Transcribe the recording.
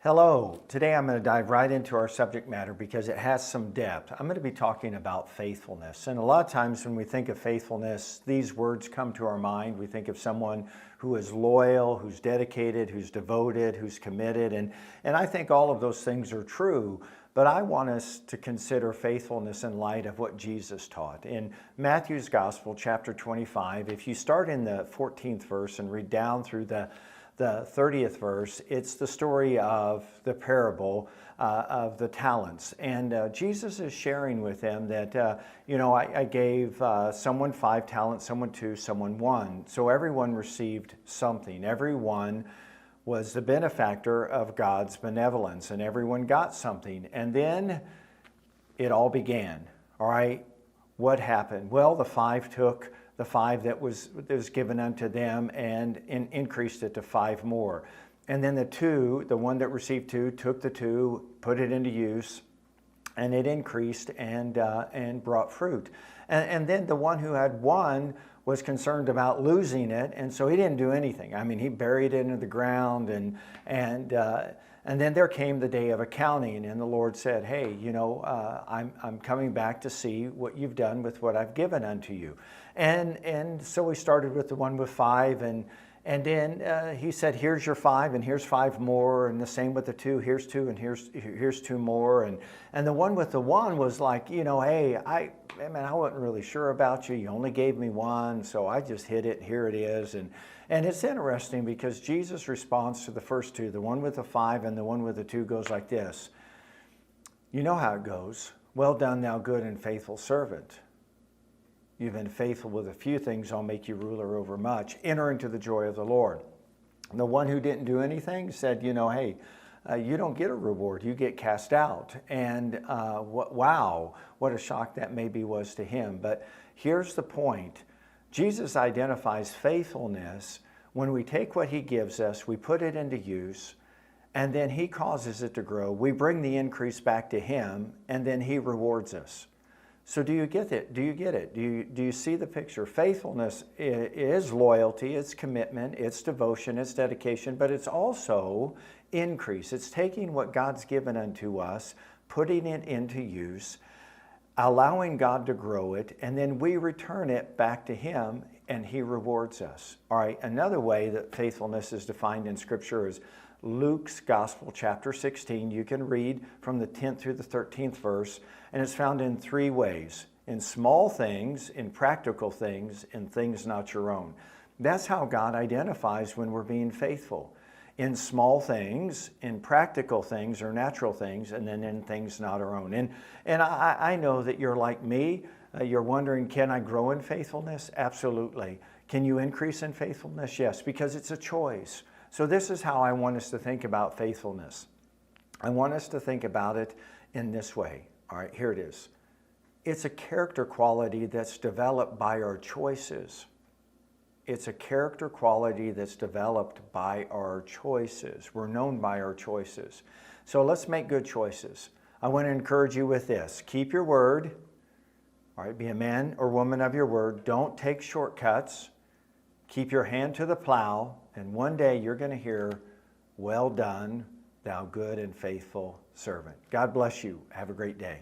Hello. Today I'm going to dive right into our subject matter because it has some depth. I'm going to be talking about faithfulness. And a lot of times when we think of faithfulness, these words come to our mind. We think of someone who is loyal, who's dedicated, who's devoted, who's committed. And I think all of those things are true. But I want us to consider faithfulness in light of what Jesus taught. In Matthew's Gospel, chapter 25, if you start in the 14th verse and read down through the 30th verse, it's the story of the parable of the talents. And Jesus is sharing with them that, I gave someone 5 talents, someone 2, someone 1. So everyone received something. Everyone was the benefactor of God's benevolence, and everyone got something. And then it all began, all right? What happened? Well, the 5 took the 5 that was given unto them and increased it to 5 more. And then the 2, the one that received 2, took the 2, put it into use, and it increased and brought fruit. And then the one who had 1 was concerned about losing it, and so he didn't do anything. I mean, he buried it into the ground, and then there came the day of accounting, and the Lord said, hey, I'm coming back to see what you've done with what I've given unto you. And so we started with the one with 5, and then he said, here's your 5, and here's 5 more, and the same with the 2, here's 2, and here's 2 more. And the one with the 1 was like, hey, I wasn't really sure about you. You only gave me 1, so I just hid it. Here it is. And it's interesting because Jesus' response to the first 2, the one with the 5 and the one with the 2, goes like this. You know how it goes. Well done, thou good and faithful servant. You've been faithful with a few things, I'll make you ruler over much. Enter into the joy of the Lord. And the one who didn't do anything said, hey, you don't get a reward, you get cast out. And wow, what a shock that maybe was to him. But here's the point. Jesus identifies faithfulness when we take what he gives us, we put it into use, and then he causes it to grow. We bring the increase back to him, and then he rewards us. So do you get it? Do you get it? Do you see the picture? Faithfulness is loyalty, it's commitment, it's devotion, it's dedication, but it's also increase. It's taking what God's given unto us, putting it into use, allowing God to grow it, and then we return it back to him and he rewards us. All right, another way that faithfulness is defined in Scripture is Luke's Gospel, chapter 16. You can read from the 10th through the 13th verse, and it's found in 3 ways: in small things, in practical things, in things not your own. That's how God identifies when we're being faithful. In small things, in practical things or natural things, and then in things not our own. And I know that you're like me. You're wondering, can I grow in faithfulness? Absolutely. Can you increase in faithfulness? Yes, because it's a choice. So this is how I want us to think about faithfulness. I want us to think about it in this way. All right, here it is. It's a character quality that's developed by our choices. It's a character quality that's developed by our choices. We're known by our choices. So let's make good choices. I want to encourage you with this. Keep your word. All right, be a man or woman of your word. Don't take shortcuts. Keep your hand to the plow, and one day you're going to hear, well done, thou good and faithful servant. God bless you. Have a great day.